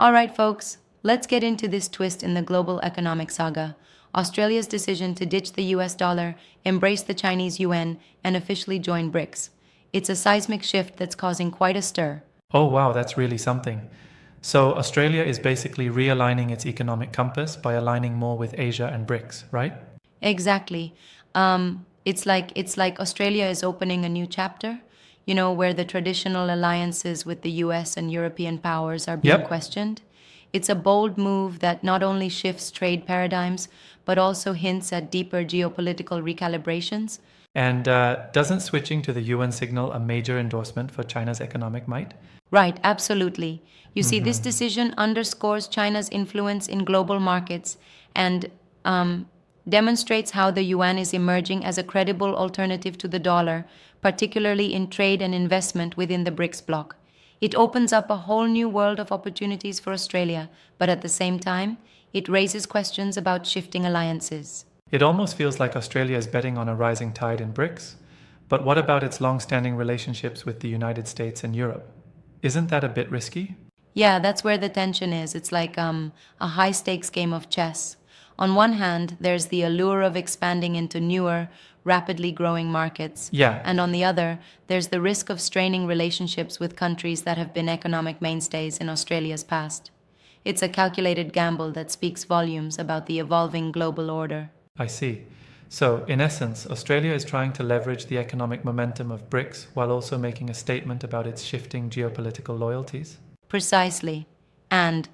All right, folks, let's get into this twist in the global economic saga. Australia's decision to ditch the US dollar, embrace the Chinese yuan, and officially join BRICS. It's a seismic shift that's causing quite a stir. Oh, wow, that's really something. So, Australia is basically realigning its economic compass by aligning more with Asia and BRICS, right? Exactly. It's like Australia is opening a new chapter, where the traditional alliances with the US and European powers are being Yep. questioned. It's a bold move that not only shifts trade paradigms, but also hints at deeper geopolitical recalibrations. And doesn't switching to the Yuan signal a major endorsement for China's economic might? Right, absolutely. You see, this Hmm. decision underscores China's influence in global markets and demonstrates how the yuan is emerging as a credible alternative to the dollar, particularly in trade and investment within the BRICS bloc. It opens up a whole new world of opportunities for Australia, but at the same time, it raises questions about shifting alliances. It almost feels like Australia is betting on a rising tide in BRICS. But what about its long standing relationships with the United States and Europe? Isn't that a bit risky? Yeah, that's where the tension is. It's like a high stakes game of chess. On one hand, there's the allure of expanding into newer, rapidly growing markets. Yeah, And on the other, there's the risk of straining relationships with countries that have been economic mainstays in Australia's past. It's a calculated gamble that speaks volumes about the evolving global order. I see. So, in essence, Australia is trying to leverage the economic momentum of BRICS while also making a statement about its shifting geopolitical loyalties. Precisely. And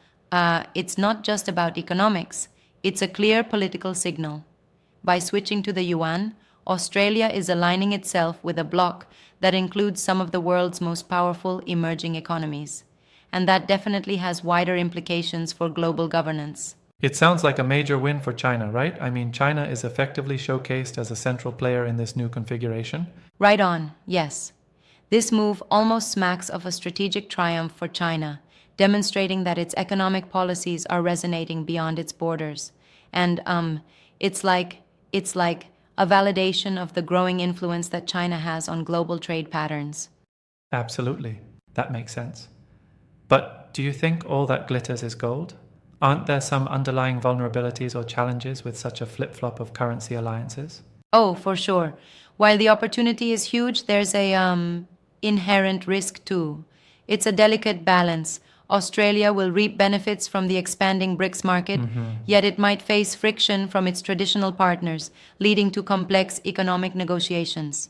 it's not just about economics, it's a clear political signal. By switching to the yuan, Australia is aligning itself with a bloc that includes some of the world's most powerful emerging economies. And that definitely has wider implications for global governance. It sounds like a major win for China, right? I mean, China is effectively showcased as a central player in this new configuration. Right on, yes. This move almost smacks of a strategic triumph for China, demonstrating that its economic policies are resonating beyond its borders. And it's like a validation of the growing influence that China has on global trade patterns. Absolutely. That makes sense. But do you think all that glitters is gold? Aren't there some underlying vulnerabilities or challenges with such a flip flop of currency alliances? Oh, for sure. While the opportunity is huge, there's a inherent risk too. It's a delicate balance. Australia will reap benefits from the expanding BRICS market, yet it might face friction from its traditional partners, leading to complex economic negotiations.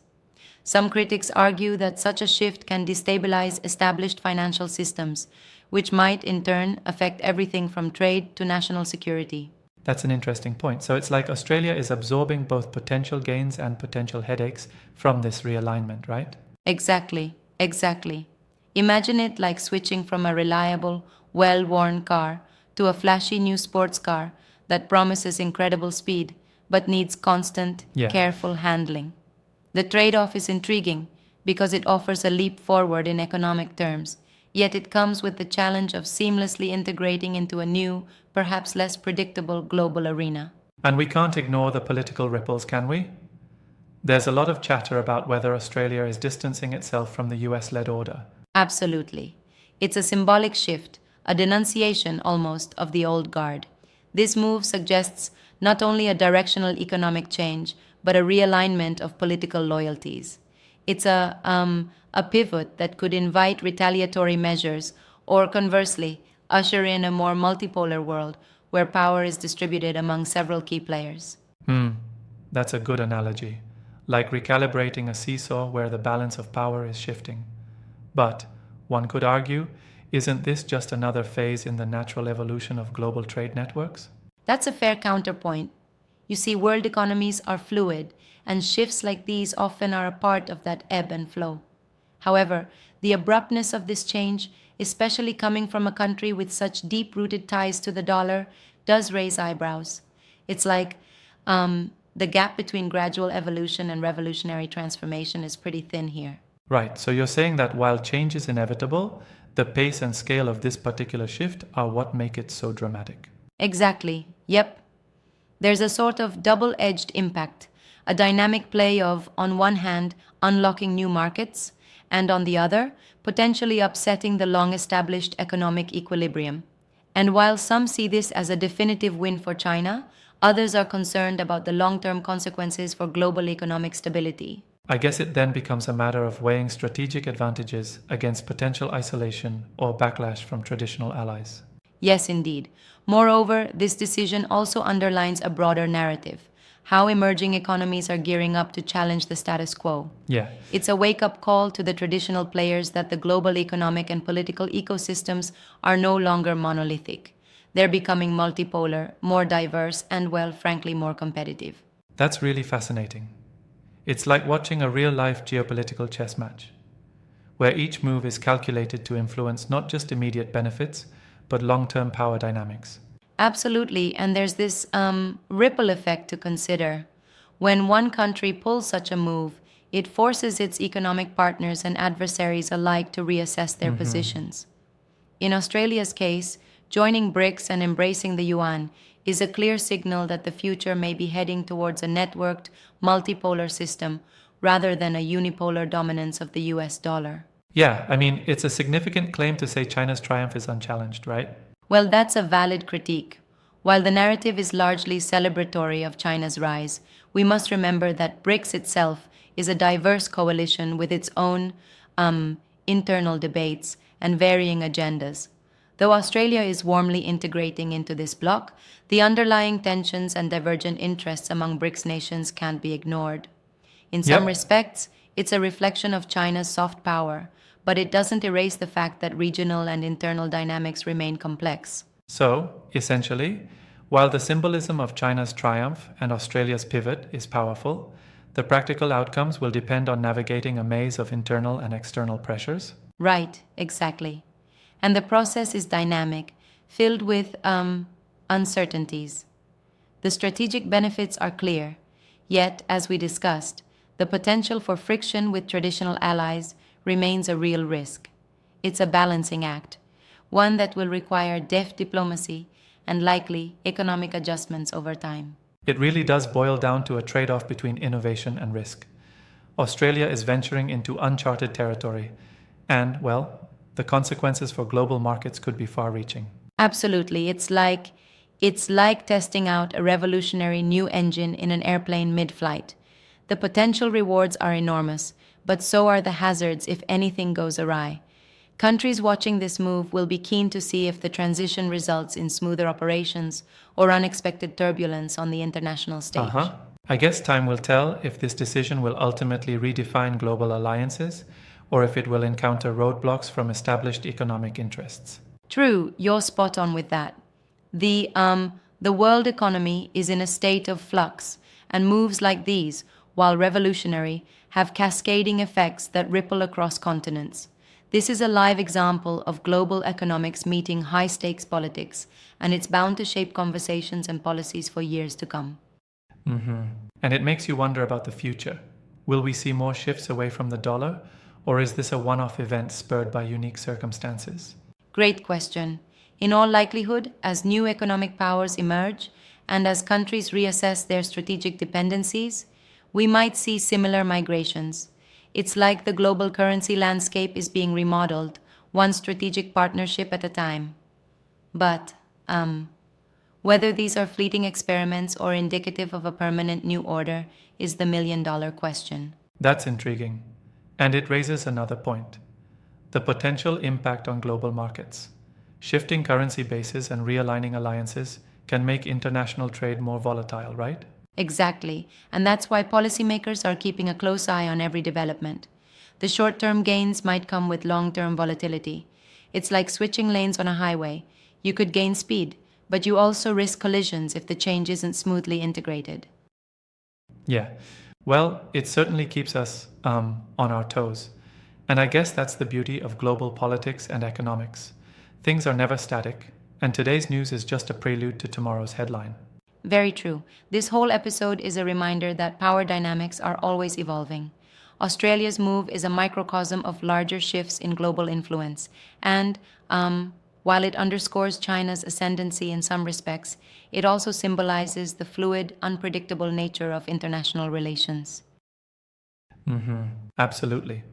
Some critics argue that such a shift can destabilize established financial systems, which might in turn affect everything from trade to national security. That's an interesting point. So it's like Australia is absorbing both potential gains and potential headaches from this realignment, right? Exactly, exactly. Imagine it like switching from a reliable, well worn car to a flashy new sports car that promises incredible speed but needs constant, Yeah. careful handling. The trade off is intriguing because it offers a leap forward in economic terms, yet it comes with the challenge of seamlessly integrating into a new, perhaps less predictable global arena. And we can't ignore the political ripples, can we? There's a lot of chatter about whether Australia is distancing itself from the US led order. Absolutely. It's a symbolic shift, a denunciation almost of the old guard. This move suggests not only a directional economic change, but a realignment of political loyalties. It's a pivot that could invite retaliatory measures, or conversely, usher in a more multipolar world where power is distributed among several key players. Hmm, that's a good analogy. Like recalibrating a seesaw where the balance of power is shifting. But, one could argue, isn't this just another phase in the natural evolution of global trade networks? That's a fair counterpoint. You see, world economies are fluid, and shifts like these often are a part of that ebb and flow. However, the abruptness of this change, especially coming from a country with such deep rooted ties to the dollar, does raise eyebrows. It's like the gap between gradual evolution and revolutionary transformation is pretty thin here. Right, so you're saying that while change is inevitable, the pace and scale of this particular shift are what make it so dramatic. Exactly. Yep. There's a sort of double edged impact, a dynamic play of, on one hand, unlocking new markets, and on the other, potentially upsetting the long established economic equilibrium. And while some see this as a definitive win for China, others are concerned about the long term consequences for global economic stability. I guess it then becomes a matter of weighing strategic advantages against potential isolation or backlash from traditional allies. Yes, indeed. Moreover, this decision also underlines a broader narrative how emerging economies are gearing up to challenge the status quo. Yeah, It's a wake up call to the traditional players that the global economic and political ecosystems are no longer monolithic. They're becoming multipolar, more diverse, and, well, frankly, more competitive. that's really fascinating. It's like watching a real life geopolitical chess match, where each move is calculated to influence not just immediate benefits, but long term power dynamics. Absolutely, and there's this ripple effect to consider. When one country pulls such a move, it forces its economic partners and adversaries alike to reassess their positions. In Australia's case, joining BRICS and embracing the Yuan is a clear signal that the future may be heading towards a networked, multipolar system rather than a unipolar dominance of the US dollar. Yeah, I mean, it's a significant claim to say China's triumph is unchallenged, right? Well, that's a valid critique. While the narrative is largely celebratory of China's rise, we must remember that BRICS itself is a diverse coalition with its own internal debates and varying agendas. Though Australia is warmly integrating into this bloc, the underlying tensions and divergent interests among BRICS nations can't be ignored. In some Yep. respects, it's a reflection of China's soft power, but it doesn't erase the fact that regional and internal dynamics remain complex. So, essentially, while the symbolism of China's triumph and Australia's pivot is powerful, the practical outcomes will depend on navigating a maze of internal and external pressures. Right, exactly. And the process is dynamic, filled with uncertainties. The strategic benefits are clear, yet, as we discussed, the potential for friction with traditional allies remains a real risk. It's a balancing act, one that will require deft diplomacy and likely economic adjustments over time. It really does boil down to a trade off between innovation and risk. Australia is venturing into uncharted territory, and, well, the consequences for global markets could be far reaching. Absolutely. It's like testing out a revolutionary new engine in an airplane mid-flight. The potential rewards are enormous, but so are the hazards if anything goes awry. Countries watching this move will be keen to see if the transition results in smoother operations or unexpected turbulence on the international stage. I guess time will tell if this decision will ultimately redefine global alliances or if it will encounter roadblocks from established economic interests. True, you're spot on with that. The world economy is in a state of flux, and moves like these, while revolutionary, have cascading effects that ripple across continents. This is a live example of global economics meeting high stakes politics, and it's bound to shape conversations and policies for years to come. And it makes you wonder about the future. Will we see more shifts away from the dollar, or is this a one off event spurred by unique circumstances? Great question. In all likelihood, as new economic powers emerge and as countries reassess their strategic dependencies, we might see similar migrations. It's like the global currency landscape is being remodeled, one strategic partnership at a time. But, whether these are fleeting experiments or indicative of a permanent new order is the $1 million question. That's intriguing. And it raises another point: the potential impact on global markets. Shifting currency bases and realigning alliances can make international trade more volatile, right? Exactly, and that's why policymakers are keeping a close eye on every development. The short term gains might come with long term volatility. It's like switching lanes on a highway. You could gain speed, but you also risk collisions if the change isn't smoothly integrated. Yeah. Well, it certainly keeps us on our toes. And I guess that's the beauty of global politics and economics. Things are never static, and today's news is just a prelude to tomorrow's headline. Very true. This whole episode is a reminder that power dynamics are always evolving. Australia's move is a microcosm of larger shifts in global influence, and while it underscores China's ascendancy in some respects, it also symbolizes the fluid, unpredictable nature of international relations. Absolutely.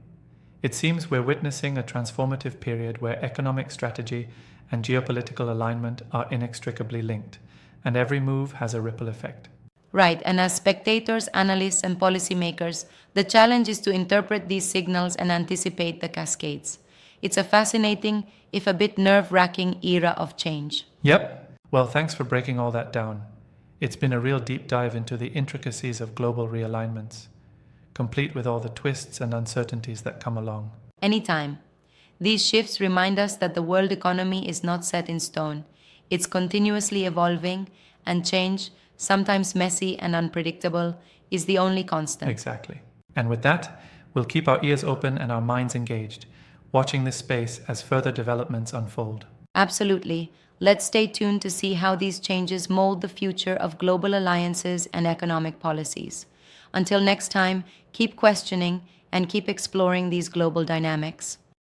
It seems we're witnessing a transformative period where economic strategy and geopolitical alignment are inextricably linked, and every move has a ripple effect. Right, and as spectators, analysts, and policymakers, the challenge is to interpret these signals and anticipate the cascades. It's a fascinating, if a bit nerve wracking, era of change. Yep. Well, thanks for breaking all that down. It's been a real deep dive into the intricacies of global realignments, complete with all the twists and uncertainties that come along. Anytime. These shifts remind us that the world economy is not set in stone. It's continuously evolving, and change, sometimes messy and unpredictable, is the only constant. Exactly. And with that, we'll keep our ears open and our minds engaged, watching this space as further developments unfold. Absolutely. Let's stay tuned to see how these changes mold the future of global alliances and economic policies. Until next time, keep questioning and keep exploring these global dynamics.